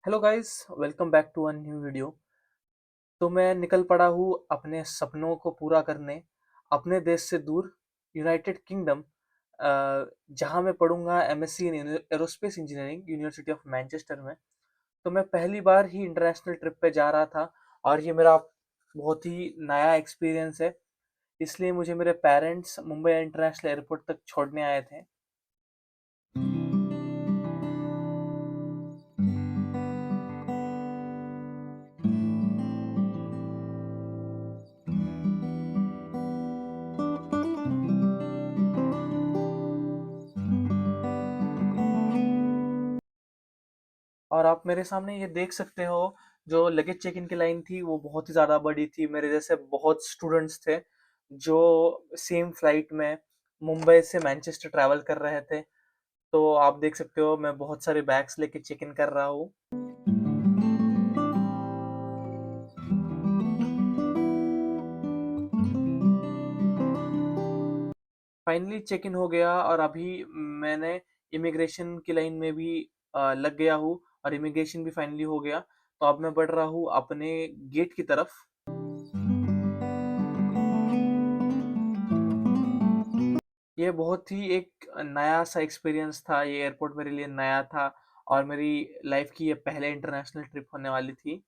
Hello guys, welcome back to one new video. तो मैं निकल पड़ा हूँ अपने सपनों को पूरा करने अपने देश से दूर, यूनाइटेड किंगडम, जहाँ मैं पढ़ूंगा MSc in aerospace engineering university of Manchester में। तो मैं पहली बार ही इंटरनेशनल ट्रिप पे जा रहा था और ये मेरा बहुत ही नया एक्सपीरियंस है। इसलिए मुझे मेरे पेरेंट्स मुंबई इंटरनेशनल एयरपोर्ट तक छोड़ने आए थे। और आप मेरे सामने ये देख सकते हो, जो लगेज चेक इन की लाइन थी वो बहुत ही ज़्यादा बड़ी थी। मेरे जैसे बहुत स्टूडेंट्स थे जो सेम फ्लाइट में मुंबई से मैनचेस्टर ट्रैवल कर रहे थे। तो आप देख सकते हो मैं बहुत सारे बैग्स लेके चेक इन कर रहा हूँ। फाइनली चेक इन हो गया और अभी मैंने इमिग्रेशन की लाइन में भी लग गया हूँ और इमिग्रेशन भी फाइनली हो गया। तो अब मैं बढ़ रहा हूँ अपने गेट की तरफ। ये बहुत ही एक नया सा एक्सपीरियंस था। ये एयरपोर्ट मेरे लिए नया था और मेरी लाइफ की ये पहले इंटरनेशनल ट्रिप होने वाली थी।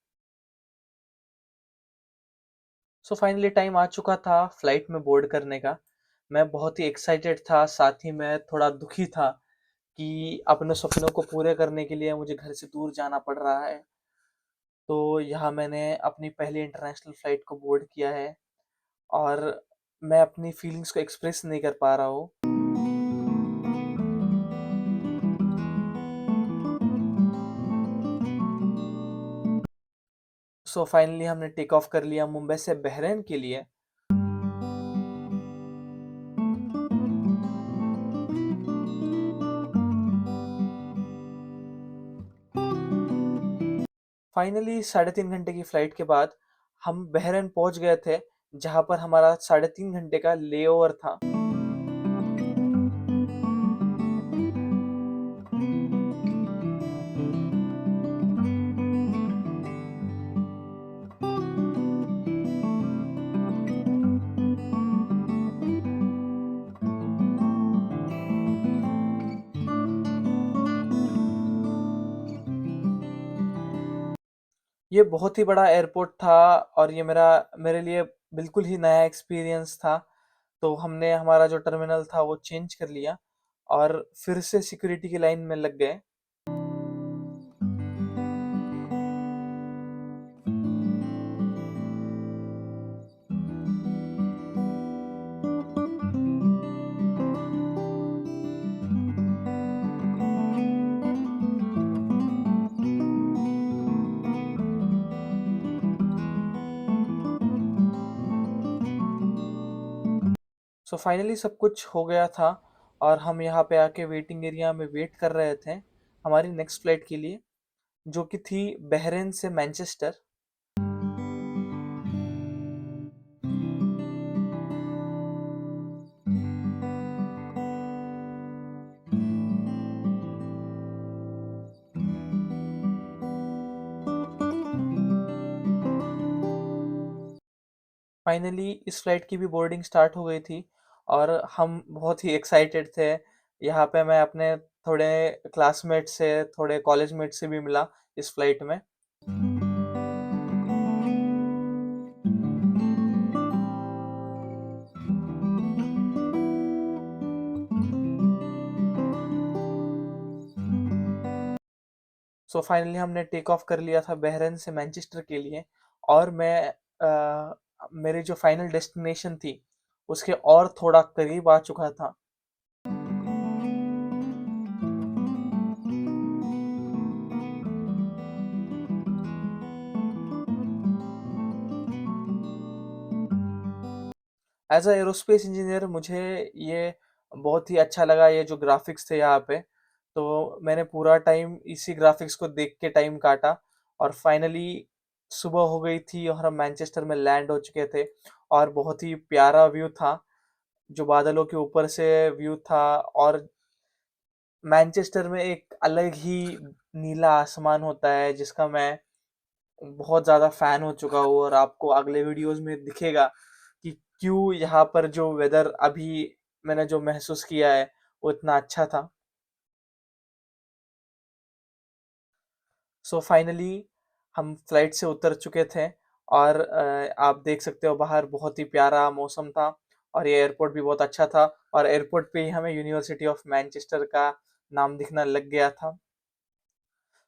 सो फाइनली टाइम आ चुका था फ्लाइट में बोर्ड करने का। मैं बहुत ही एक्साइटेड था, साथ ही मैं थोड़ा दुखी था कि अपने सपनों को पूरे करने के लिए मुझे घर से दूर जाना पड़ रहा है। तो यहाँ मैंने अपनी पहली इंटरनेशनल फ्लाइट को बोर्ड किया है और मैं अपनी फीलिंग्स को एक्सप्रेस नहीं कर पा रहा हूँ। सो फाइनली हमने टेक ऑफ कर लिया मुंबई से बहरीन के लिए। फाइनली 3.5 घंटे की फ्लाइट के बाद हम बहरीन पहुंच गए थे, जहां पर हमारा 3.5 घंटे का लेओवर था। ये बहुत ही बड़ा एयरपोर्ट था और ये मेरे लिए बिल्कुल ही नया एक्सपीरियंस था। तो हमने हमारा जो टर्मिनल था वो चेंज कर लिया और फिर से सिक्योरिटी की लाइन में लग गए। सो फाइनली सब कुछ हो गया था और हम यहाँ पे आके वेटिंग एरिया में वेट कर रहे थे हमारी नेक्स्ट फ्लाइट के लिए, जो कि थी बहरीन से मैनचेस्टर। फाइनली इस फ्लाइट की भी बोर्डिंग स्टार्ट हो गई थी और हम बहुत ही एक्साइटेड थे। यहाँ पे मैं अपने थोड़े क्लासमेट से, थोड़े कॉलेज मेट से भी मिला इस फ्लाइट में। सो फाइनली हमने टेक ऑफ कर लिया था बहरीन से मैनचेस्टर के लिए और मेरी जो फाइनल डेस्टिनेशन थी उसके और थोड़ा करीब आ चुका था। एज अ एरोस्पेस इंजीनियर मुझे ये बहुत ही अच्छा लगा, ये जो ग्राफिक्स थे यहाँ पे। तो मैंने पूरा टाइम इसी ग्राफिक्स को देख के टाइम काटा और फाइनली सुबह हो गई थी और हम मैनचेस्टर में लैंड हो चुके थे। और बहुत ही प्यारा व्यू था, जो बादलों के ऊपर से व्यू था। और मैनचेस्टर में एक अलग ही नीला आसमान होता है जिसका मैं बहुत ज़्यादा फ़ैन हो चुका हूँ, और आपको अगले वीडियोज़ में दिखेगा कि क्यों यहाँ पर जो वेदर अभी मैंने जो महसूस किया है वो इतना अच्छा था। सो फाइनली हम फ्लाइट से उतर चुके थे, और आप देख सकते हो बाहर बहुत ही प्यारा मौसम था, और ये एयरपोर्ट भी बहुत अच्छा था, और एयरपोर्ट पे ही हमें यूनिवर्सिटी ऑफ मैनचेस्टर का नाम दिखना लग गया था।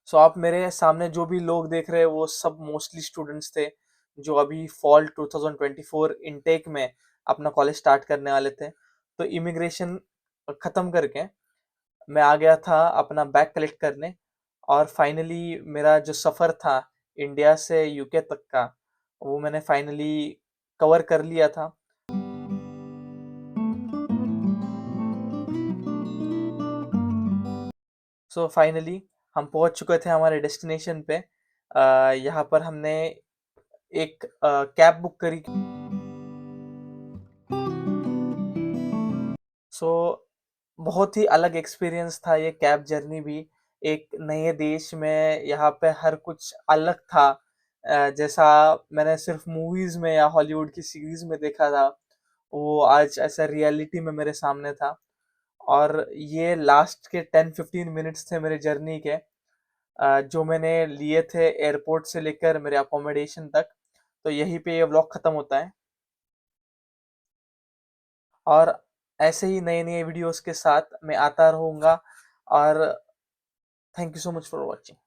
सो आप मेरे सामने जो भी लोग देख रहे हैं वो सब मोस्टली स्टूडेंट्स थे जो अभी फॉल 2024 इनटेक में अपना कॉलेज स्टार्ट करने वाले थे। तो इमिग्रेशन खत्म करके मैं आ गया था अपना बैग कलेक्ट करने, और फाइनली मेरा जो सफ़र था इंडिया से यूके तक का, वो मैंने फाइनली कवर कर लिया था। सो फाइनली हम पहुंच चुके थे हमारे डेस्टिनेशन पे। यहाँ पर हमने एक कैब बुक करी। सो बहुत ही अलग एक्सपीरियंस था ये कैब जर्नी भी। एक नए देश में यहाँ पे हर कुछ अलग था, जैसा मैंने सिर्फ मूवीज में या हॉलीवुड की सीरीज में देखा था, वो आज ऐसा रियलिटी में मेरे सामने था। और ये लास्ट के 10-15 मिनट्स थे मेरे जर्नी के, जो मैंने लिए थे एयरपोर्ट से लेकर मेरे अकोमोडेशन तक। तो यहीं पे ये व्लॉग खत्म होता है, और ऐसे ही नए नए वीडियोस के साथ मैं आता रहूँगा। और thank you so much for watching.